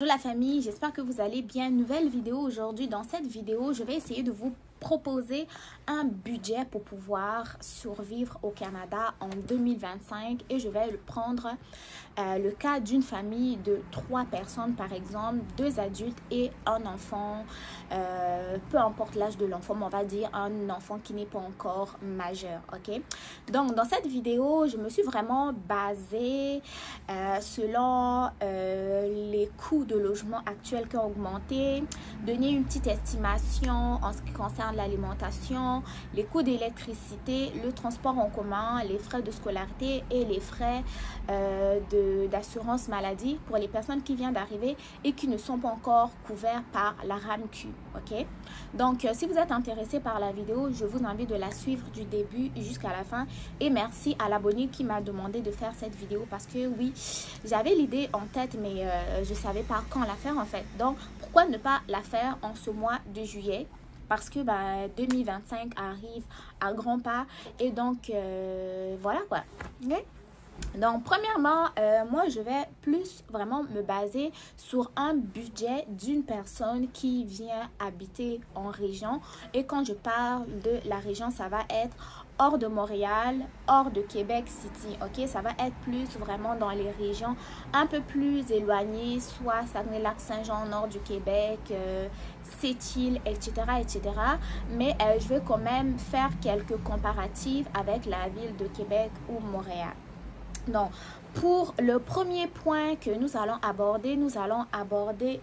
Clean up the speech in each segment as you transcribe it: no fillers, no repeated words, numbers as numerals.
Bonjour la famille, j'espère que vous allez bien. Nouvelle vidéo aujourd'hui. Dans cette vidéo, je vais essayer de vous proposer un budget pour pouvoir survivre au Canada en 2025 et je vais prendre le cas d'une famille de 3 personnes par exemple, 2 adultes et un enfant, peu importe l'âge de l'enfant, mais on va dire un enfant qui n'est pas encore majeur, ok? Donc dans cette vidéo, je me suis vraiment basée selon les coûts de logement actuels qui ont augmenté, donner une petite estimation en ce qui concerne l'alimentation, les coûts d'électricité, le transport en commun, les frais de scolarité et les frais d'assurance maladie pour les personnes qui viennent d'arriver et qui ne sont pas encore couverts par la RAMQ. Ok? Donc, si vous êtes intéressé par la vidéo, je vous invite de la suivre du début jusqu'à la fin. Et merci à l'abonné qui m'a demandé de faire cette vidéo parce que oui, j'avais l'idée en tête, mais je ne savais pas quand la faire en fait. Donc, pourquoi ne pas la faire en ce mois de juillet? Parce que 2025 arrive à grands pas et donc voilà quoi. Okay? Donc premièrement, moi je vais plus vraiment me baser sur un budget d'une personne qui vient habiter en région. Et quand je parle de la région, ça va être hors de Montréal, hors de Québec City, ok? Ça va être plus vraiment dans les régions un peu plus éloignées, soit Saguenay-Lac-Saint-Jean, nord du Québec, Sept-Îles, etc., etc. Mais je vais quand même faire quelques comparatifs avec la ville de Québec ou Montréal. Donc, pour le premier point que nous allons aborder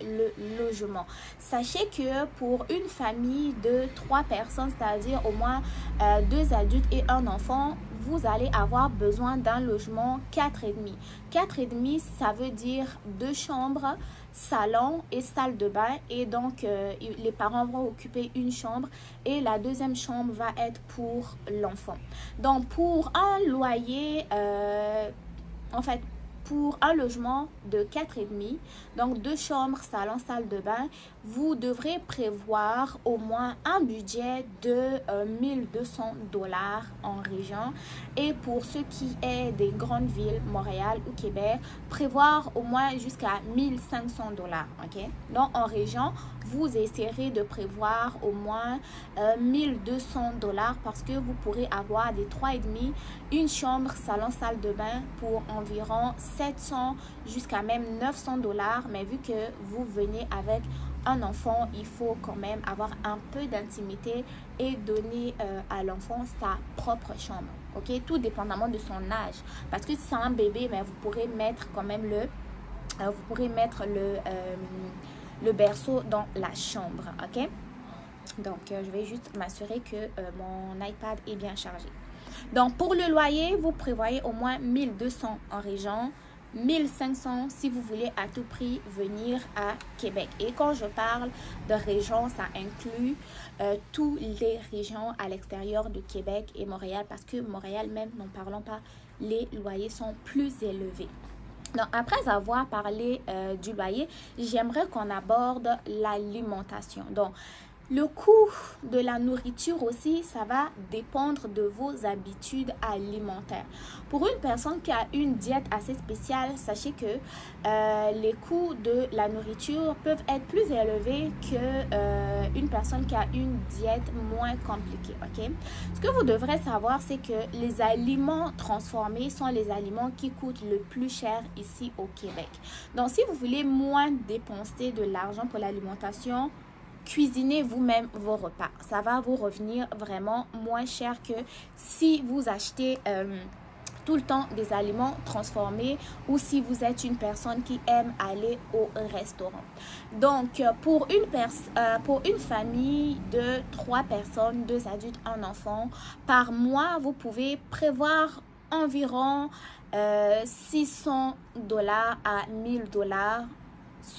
le logement. Sachez que pour une famille de 3 personnes, c'est-à-dire au moins 2 adultes et un enfant, vous allez avoir besoin d'un logement 4,5. 4,5, ça veut dire 2 chambres, salon et salle de bain. Et donc, les parents vont occuper une chambre et la deuxième chambre va être pour l'enfant. Donc, pour un loyer, en fait, pour un logement de 4,5, donc 2 chambres, salon, salle de bain, vous devrez prévoir au moins un budget de 1200 $ en région. Et pour ce qui est des grandes villes, Montréal ou Québec, prévoir au moins jusqu'à 1500 $. Ok? Donc en région, vous essayerez de prévoir au moins 1200 $ parce que vous pourrez avoir des 3,5, une chambre, salon, salle de bain pour environ 700 jusqu'à même 900 $. Mais vu que vous venez avec un enfant, il faut quand même avoir un peu d'intimité et donner à l'enfant sa propre chambre. Ok, tout dépendamment de son âge. Parce que si c'est un bébé, mais vous pourrez mettre quand même le berceau dans la chambre. Ok, donc je vais juste m'assurer que mon iPad est bien chargé. Donc pour le loyer, vous prévoyez au moins 1200 en région, 1500 si vous voulez à tout prix venir à Québec. Et quand je parle de région, ça inclut toutes les régions à l'extérieur de Québec et Montréal, parce que Montréal même, n'en parlons pas, les loyers sont plus élevés. Donc, après avoir parlé du loyer, j'aimerais qu'on aborde l'alimentation. Donc, le coût de la nourriture aussi, ça va dépendre de vos habitudes alimentaires. Pour une personne qui a une diète assez spéciale, sachez que les coûts de la nourriture peuvent être plus élevés que une personne qui a une diète moins compliquée. Ok? Ce que vous devrez savoir, c'est que les aliments transformés sont les aliments qui coûtent le plus cher ici au Québec. Donc, si vous voulez moins dépenser de l'argent pour l'alimentation, cuisinez vous-même vos repas. Ça va vous revenir vraiment moins cher que si vous achetez tout le temps des aliments transformés ou si vous êtes une personne qui aime aller au restaurant. Donc, pour une famille de 3 personnes, 2 adultes, un enfant, par mois, vous pouvez prévoir environ 600 $ à 1000 $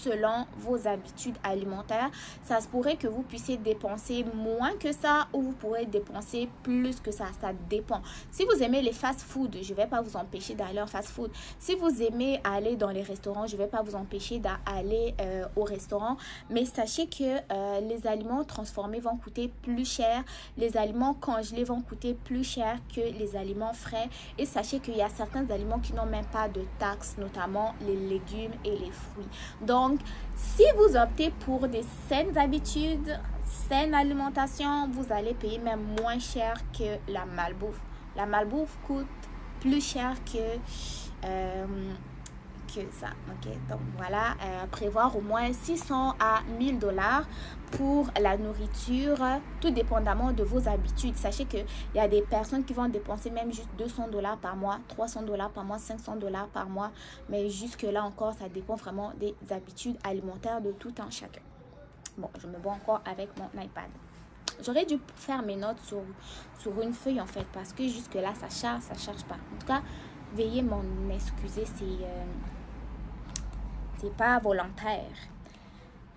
selon vos habitudes alimentaires. Ça se pourrait que vous puissiez dépenser moins que ça ou vous pourrez dépenser plus que ça. Ça dépend. Si vous aimez les fast-food, je ne vais pas vous empêcher d'aller en fast-food. Si vous aimez aller dans les restaurants, je ne vais pas vous empêcher d'aller au restaurant. Mais sachez que les aliments transformés vont coûter plus cher. Les aliments congelés vont coûter plus cher que les aliments frais. Et sachez qu'il y a certains aliments qui n'ont même pas de taxes, notamment les légumes et les fruits. Donc, Donc, si vous optez pour des saines habitudes, saine alimentation, vous allez payer même moins cher que la malbouffe. La malbouffe coûte plus cher que ça, ok? Donc voilà, prévoir au moins 600 à 1000 $ pour la nourriture, tout dépendamment de vos habitudes. Sachez qu'il y a des personnes qui vont dépenser même juste 200 $ par mois, 300 $ par mois, 500 $ par mois, mais jusque là encore, ça dépend vraiment des habitudes alimentaires de tout un chacun. Bon, je me bats encore avec mon iPad. J'aurais dû faire mes notes sur une feuille en fait, parce que jusque là ça charge pas. En tout cas, veuillez m'en excuser, c'est pas volontaire.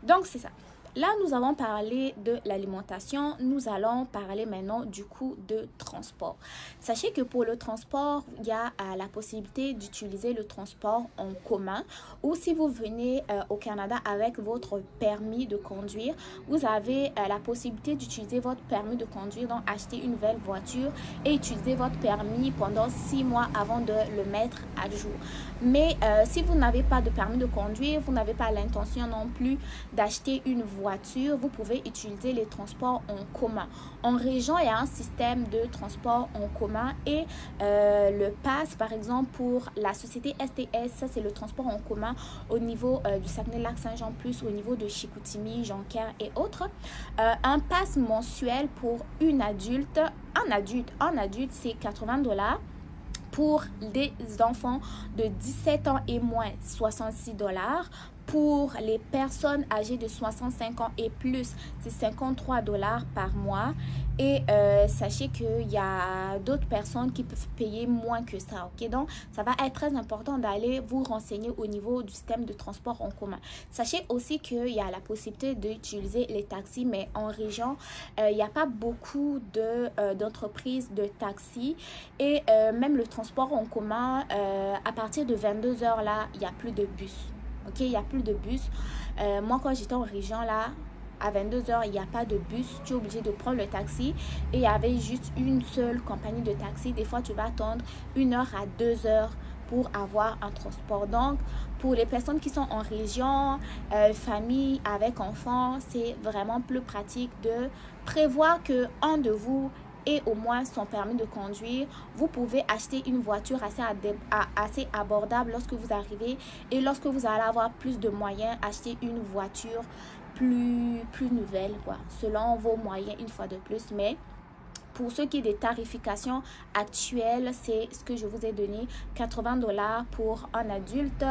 Donc c'est ça. Là, nous avons parlé de l'alimentation. Nous allons parler maintenant du coût de transport. Sachez que pour le transport, il y a la possibilité d'utiliser le transport en commun. Ou si vous venez au Canada avec votre permis de conduire, vous avez la possibilité d'utiliser votre permis de conduire, donc acheter une nouvelle voiture et utiliser votre permis pendant 6 mois avant de le mettre à jour. Mais si vous n'avez pas de permis de conduire, vous n'avez pas l'intention non plus d'acheter une voiture, vous pouvez utiliser les transports en commun. En région, il y a un système de transport en commun et le pass, par exemple, pour la société STS, ça c'est le transport en commun au niveau du Saguenay-Lac-Saint-Jean, plus au niveau de Chicoutimi, Jonquière et autres. Un pass mensuel pour une adulte, un adulte c'est 80 $. Pour des enfants de 17 ans et moins, 66 $. Pour les personnes âgées de 65 ans et plus, c'est 53 $ par mois. Et sachez qu'il y a d'autres personnes qui peuvent payer moins que ça. Ok, donc ça va être très important d'aller vous renseigner au niveau du système de transport en commun. Sachez aussi qu'il y a la possibilité d'utiliser les taxis, mais en région, il n'y a pas beaucoup d'entreprises de taxis. Et même le transport en commun, à partir de 22 h là, il n'y a plus de bus. Ok, il n'y a plus de bus. Moi, quand j'étais en région, là, à 22 h, il n'y a pas de bus. Tu es obligé de prendre le taxi. Et il y avait juste une seule compagnie de taxi. Des fois, tu vas attendre 1 heure à 2 heures pour avoir un transport. Donc, pour les personnes qui sont en région, famille avec enfants, c'est vraiment plus pratique de prévoir qu'un de vous et au moins son permis de conduire. Vous pouvez acheter une voiture assez abordable lorsque vous arrivez, et lorsque vous allez avoir plus de moyens, acheter une voiture plus nouvelle, quoi, selon vos moyens une fois de plus. Mais pour ce qui est des tarifications actuelles, c'est ce que je vous ai donné, 80 $ pour un adulte,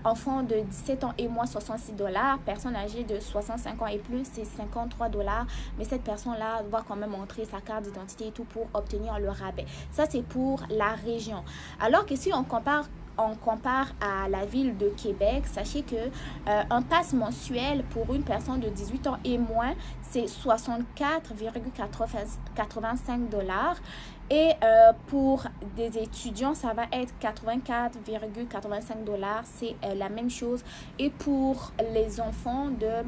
enfant de 17 ans et moins, 66 $, personne âgée de 65 ans et plus, c'est 53 $, mais cette personne-là doit quand même montrer sa carte d'identité et tout pour obtenir le rabais. Ça, c'est pour la région. Alors que si on compare à la ville de Québec, sachez que un pass mensuel pour une personne de 18 ans et moins, c'est 64,85 $. Et pour des étudiants, ça va être 84,85 $. C'est la même chose. Et pour les enfants de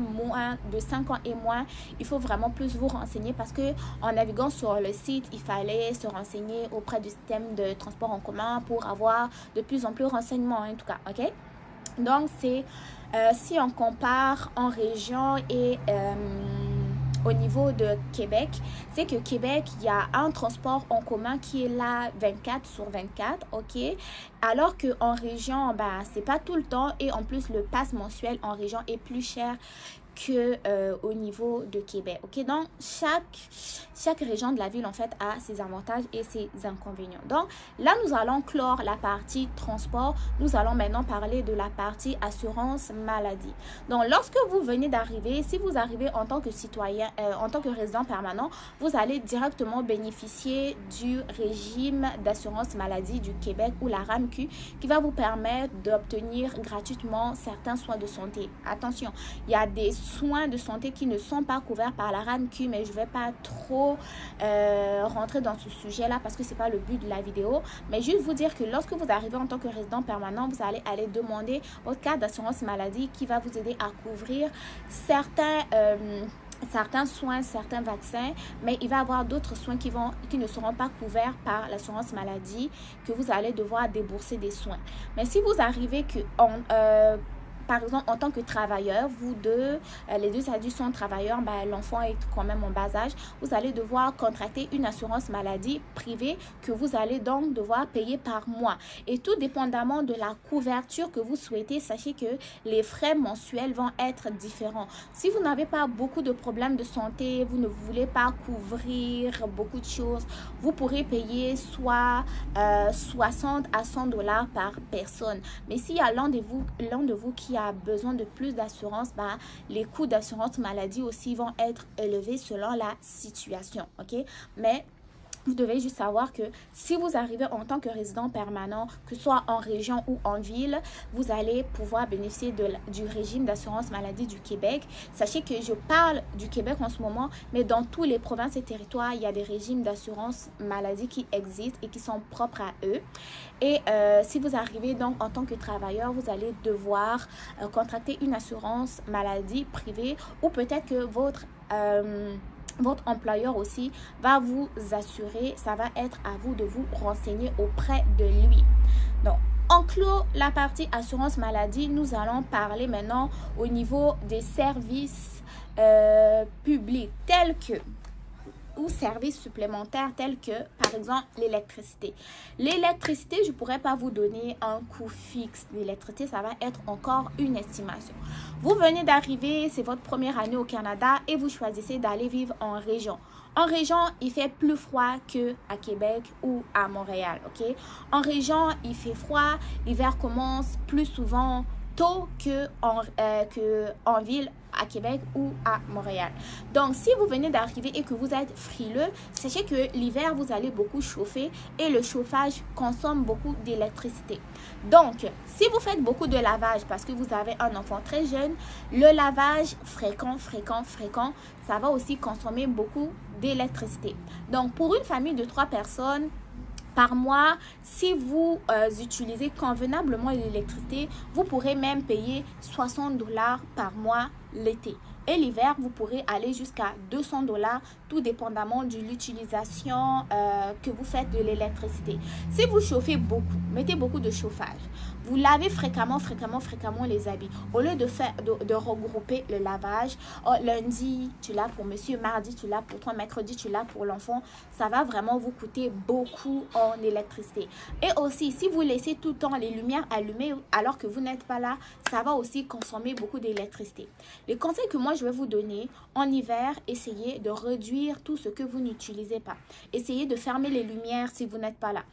5 ans et moins, il faut vraiment plus vous renseigner, parce que en naviguant sur le site, il fallait se renseigner auprès du système de transport en commun pour avoir de plus en plus de renseignements, en tout cas. Ok, donc c'est si on compare en région et au niveau de Québec, c'est que Québec, il y a un transport en commun qui est là 24/24, ok? Alors qu'en région, ben, c'est pas tout le temps, et en plus, le pass mensuel en région est plus cher que au niveau de Québec. Ok, donc chaque région de la ville en fait a ses avantages et ses inconvénients. Donc là, nous allons clore la partie transport. Nous allons maintenant parler de la partie assurance maladie. Donc lorsque vous venez d'arriver, si vous arrivez en tant que citoyen, en tant que résident permanent, vous allez directement bénéficier du régime d'assurance maladie du Québec, ou la RAMQ, qui va vous permettre d'obtenir gratuitement certains soins de santé. Attention, il y a des soins de santé qui ne sont pas couverts par la RAMQ, mais je ne vais pas trop rentrer dans ce sujet-là parce que ce n'est pas le but de la vidéo. Mais juste vous dire que lorsque vous arrivez en tant que résident permanent, vous allez aller demander votre carte d'assurance maladie qui va vous aider à couvrir certains soins, certains vaccins, mais il va y avoir d'autres soins qui ne seront pas couverts par l'assurance maladie, que vous allez devoir débourser des soins. Mais si vous arrivez par exemple, en tant que travailleur, vous deux, les deux adultes sont travailleurs, l'enfant est quand même en bas âge, vous allez devoir contracter une assurance maladie privée que vous allez donc devoir payer par mois. Et tout dépendamment de la couverture que vous souhaitez, sachez que les frais mensuels vont être différents. Si vous n'avez pas beaucoup de problèmes de santé, vous ne voulez pas couvrir beaucoup de choses, vous pourrez payer soit 60 à 100 dollars par personne. Mais s'il y a l'un de vous qui a besoin de plus d'assurance, les coûts d'assurance maladie aussi vont être élevés selon la situation. Ok, mais vous devez juste savoir que si vous arrivez en tant que résident permanent, que ce soit en région ou en ville, vous allez pouvoir bénéficier du régime d'assurance maladie du Québec. Sachez que je parle du Québec en ce moment, mais dans tous les provinces et territoires, il y a des régimes d'assurance maladie qui existent et qui sont propres à eux. Et si vous arrivez donc en tant que travailleur, vous allez devoir contracter une assurance maladie privée, ou peut-être que votre employeur aussi va vous assurer. Ça va être à vous de vous renseigner auprès de lui. Donc, on clôt la partie assurance maladie. Nous allons parler maintenant au niveau des services publics tels que ou services supplémentaires tels que, par exemple, l'électricité. L'électricité, je ne pourrais pas vous donner un coût fixe. L'électricité, ça va être encore une estimation. Vous venez d'arriver, c'est votre première année au Canada et vous choisissez d'aller vivre en région. En région, il fait plus froid qu'à Québec ou à Montréal, ok? En région, il fait froid, l'hiver commence plus souvent tôt qu'en ville, à Québec ou à Montréal. Donc, si vous venez d'arriver et que vous êtes frileux, sachez que l'hiver, vous allez beaucoup chauffer et le chauffage consomme beaucoup d'électricité. Donc, si vous faites beaucoup de lavage parce que vous avez un enfant très jeune, le lavage fréquent, ça va aussi consommer beaucoup d'électricité. Donc, pour une famille de 3 personnes, par mois, si vous utilisez convenablement l'électricité, vous pourrez même payer 60 dollars par mois l'été. Et l'hiver, vous pourrez aller jusqu'à 200 dollars, tout dépendamment de l'utilisation que vous faites de l'électricité. Si vous chauffez beaucoup, mettez beaucoup de chauffage, vous lavez fréquemment les habits. Au lieu de regrouper le lavage, lundi, tu laves pour monsieur, mardi, tu laves pour toi, mercredi, tu laves pour l'enfant, ça va vraiment vous coûter beaucoup en électricité. Et aussi, si vous laissez tout le temps les lumières allumées alors que vous n'êtes pas là, ça va aussi consommer beaucoup d'électricité. Les conseils que moi je vais vous donner, en hiver, essayez de réduire tout ce que vous n'utilisez pas. Essayez de fermer les lumières si vous n'êtes pas là.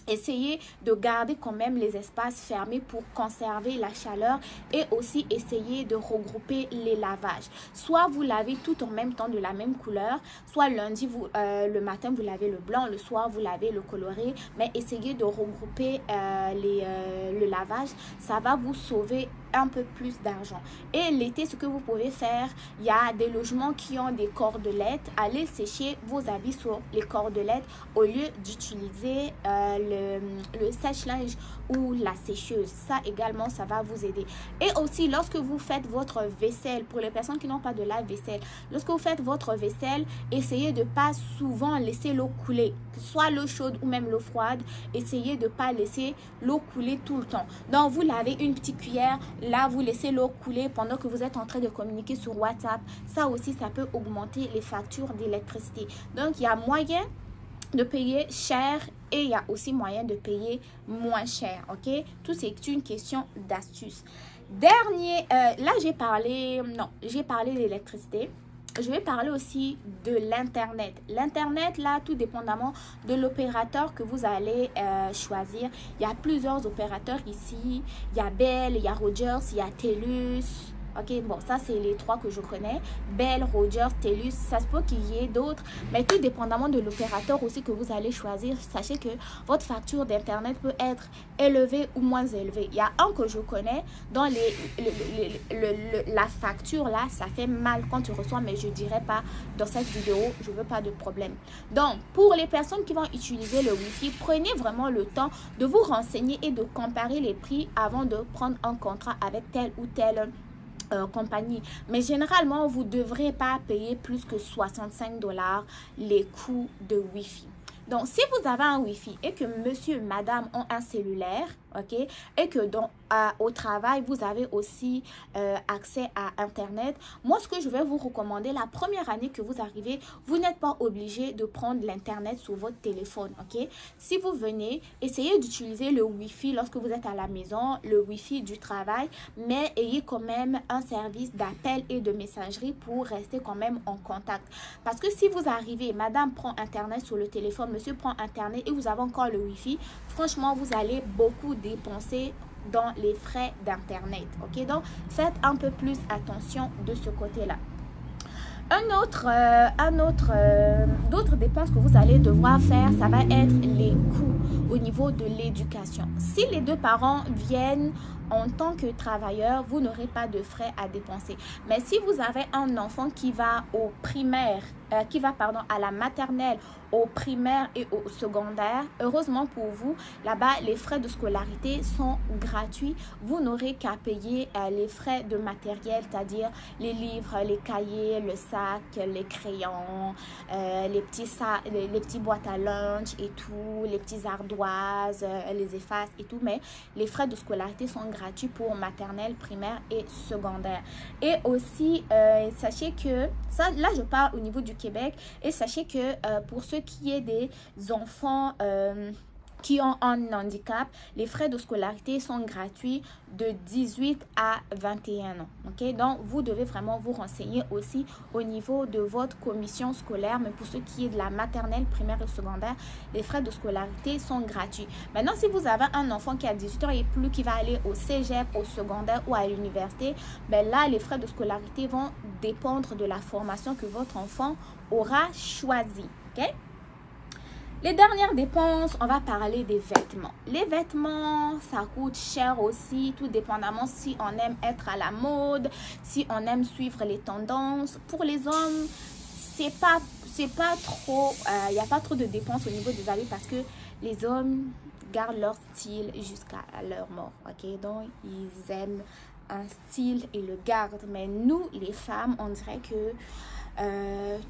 Essayez de garder quand même les espaces fermés pour conserver la chaleur et aussi essayez de regrouper les lavages. Soit vous lavez tout en même temps de la même couleur, soit lundi, le matin, vous lavez le blanc, le soir, vous lavez le coloré, mais essayez de regrouper le lavage. Ça va vous sauver un peu plus d'argent. Et l'été, ce que vous pouvez faire, il y a des logements qui ont des cordelettes. Allez sécher vos habits sur les cordelettes au lieu d'utiliser le sèche-linge ou la sécheuse. Ça également, ça va vous aider. Et aussi, lorsque vous faites votre vaisselle, pour les personnes qui n'ont pas de lave-vaisselle, lorsque vous faites votre vaisselle, essayez de pas souvent laisser l'eau couler, que ce soit l'eau chaude ou même l'eau froide. Essayez de pas laisser l'eau couler tout le temps. Donc, vous lavez une petite cuillère, là, vous laissez l'eau couler pendant que vous êtes en train de communiquer sur WhatsApp. Ça aussi, ça peut augmenter les factures d'électricité. Donc, il y a moyen de payer cher et il y a aussi moyen de payer moins cher, ok? Tout c'est une question d'astuce. Dernier, là j'ai parlé de l'électricité. Je vais parler aussi de l'Internet. L'Internet, là, tout dépendamment de l'opérateur que vous allez choisir. Il y a plusieurs opérateurs ici. Il y a Bell, il y a Rogers, il y a TELUS. Ok, bon, ça, c'est les 3 que je connais. Bell, Rogers, TELUS, ça se peut qu'il y ait d'autres. Mais tout dépendamment de l'opérateur aussi que vous allez choisir, sachez que votre facture d'Internet peut être élevée ou moins élevée. Il y a un que je connais, dans la facture, là, ça fait mal quand tu reçois, mais je ne dirais pas dans cette vidéo, je ne veux pas de problème. Donc, pour les personnes qui vont utiliser le Wi-Fi, prenez vraiment le temps de vous renseigner et de comparer les prix avant de prendre un contrat avec tel ou tel compagnie. Mais généralement, vous ne devrez pas payer plus que 65 dollars les coûts de Wi-Fi. Donc, si vous avez un Wi-Fi et que monsieur, madame ont un cellulaire, ok, et que au travail, vous avez aussi accès à Internet, moi, ce que je vais vous recommander, la première année que vous arrivez, vous n'êtes pas obligé de prendre l'Internet sur votre téléphone, ok. Si vous venez, essayez d'utiliser le Wi-Fi lorsque vous êtes à la maison, le Wi-Fi du travail, mais ayez quand même un service d'appel et de messagerie pour rester quand même en contact. Parce que si vous arrivez, madame prend Internet sur le téléphone, monsieur prend Internet et vous avez encore le Wi-Fi, franchement, vous allez beaucoup dépenser dans les frais d'Internet, ok. Donc, faites un peu plus attention de ce côté-là. D'autres dépenses que vous allez devoir faire, ça va être les coûts au niveau de l'éducation. Si les deux parents viennent en tant que travailleurs, vous n'aurez pas de frais à dépenser. Mais si vous avez un enfant qui va au primaire, à la maternelle, au primaire et au secondaire, heureusement pour vous, là-bas, les frais de scolarité sont gratuits. Vous n'aurez qu'à payer les frais de matériel, c'est-à-dire les livres, les cahiers, le sac, les crayons, les petits boîtes à lunch et tout, les petits ardoises, les effaces et tout. Mais les frais de scolarité sont gratuits pour maternelle, primaire et secondaire. Et aussi, sachez que, ça, là je parle au niveau du Québec, et sachez que pour ceux qui est des enfants qui ont un handicap, les frais de scolarité sont gratuits de 18 à 21 ans. Ok, donc vous devez vraiment vous renseigner aussi au niveau de votre commission scolaire. Mais pour ce qui est de la maternelle, primaire et secondaire, les frais de scolarité sont gratuits. Maintenant, si vous avez un enfant qui a 18 ans et plus, qui va aller au cégep, au secondaire ou à l'université, ben là, les frais de scolarité vont dépendre de la formation que votre enfant aura choisie. Ok. Les dernières dépenses, on va parler des vêtements. Les vêtements, ça coûte cher aussi, tout dépendamment si on aime être à la mode, si on aime suivre les tendances. Pour les hommes, c'est pas trop, il n'y a pas trop de dépenses au niveau des habits parce que les hommes gardent leur style jusqu'à leur mort. Ok, donc ils aiment un style et le gardent. Mais nous, les femmes, on dirait que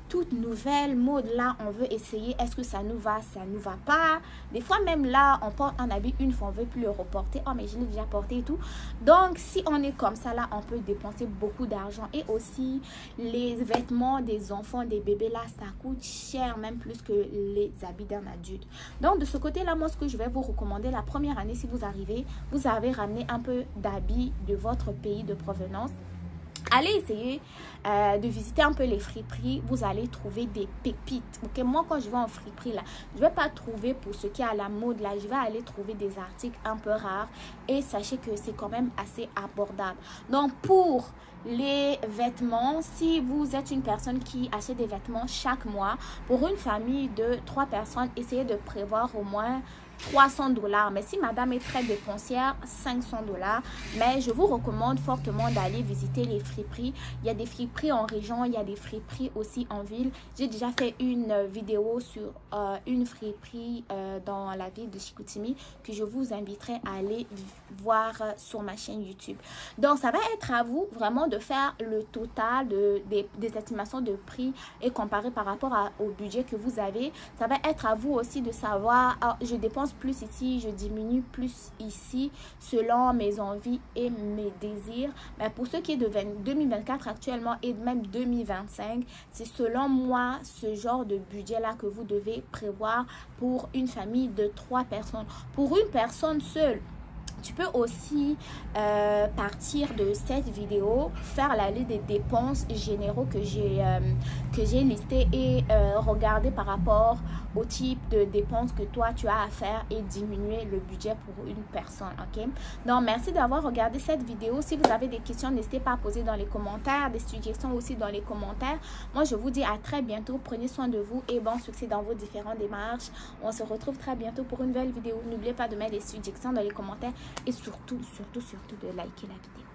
toute nouvelle mode là, on veut essayer, est-ce que ça nous va, ça nous va pas. Des fois même là, on porte un habit une fois, on veut plus le reporter, oh mais je l'ai déjà porté et tout. Donc si on est comme ça là, on peut dépenser beaucoup d'argent. Et aussi les vêtements des enfants, des bébés là, ça coûte cher, même plus que les habits d'un adulte. Donc de ce côté là, moi ce que je vais vous recommander, la première année, si vous arrivez, vous avez ramené un peu d'habits de votre pays de provenance, allez essayer de visiter un peu les friperies. Vous allez trouver des pépites. Ok, moi quand je vais en friperie là, je vais pas trouver pour ce qui est à la mode là, je vais aller trouver des articles un peu rares. Et sachez que c'est quand même assez abordable. Donc pour les vêtements, si vous êtes une personne qui achète des vêtements chaque mois, pour une famille de 3 personnes, essayez de prévoir au moins 300 $. Mais si madame est très dépensière, 500 $. Mais je vous recommande fortement d'aller visiter les friperies. Il y a des friperies en région, il y a des friperies aussi en ville. J'ai déjà fait une vidéo sur une friperie dans la ville de Chicoutimi que je vous inviterai à aller voir sur ma chaîne YouTube. Donc ça va être à vous vraiment de faire le total des estimations de prix et comparer par rapport au budget que vous avez. Ça va être à vous aussi de savoir, je dépense plus ici, je diminue plus ici selon mes envies et mes désirs. Mais pour ce qui est de 2024 actuellement et même 2025, c'est selon moi ce genre de budget là que vous devez prévoir pour une famille de 3 personnes. Pour une personne seule, tu peux aussi partir de cette vidéo, faire la liste des dépenses généraux que j'ai listées et regarder par rapport au type de dépenses que toi tu as à faire et diminuer le budget pour une personne. Ok, donc merci d'avoir regardé cette vidéo. Si vous avez des questions, n'hésitez pas à poser dans les commentaires, des suggestions aussi dans les commentaires. Moi je vous dis à très bientôt, prenez soin de vous et bon succès dans vos différentes démarches. On se retrouve très bientôt pour une nouvelle vidéo. N'oubliez pas de mettre des suggestions dans les commentaires et surtout de liker la vidéo.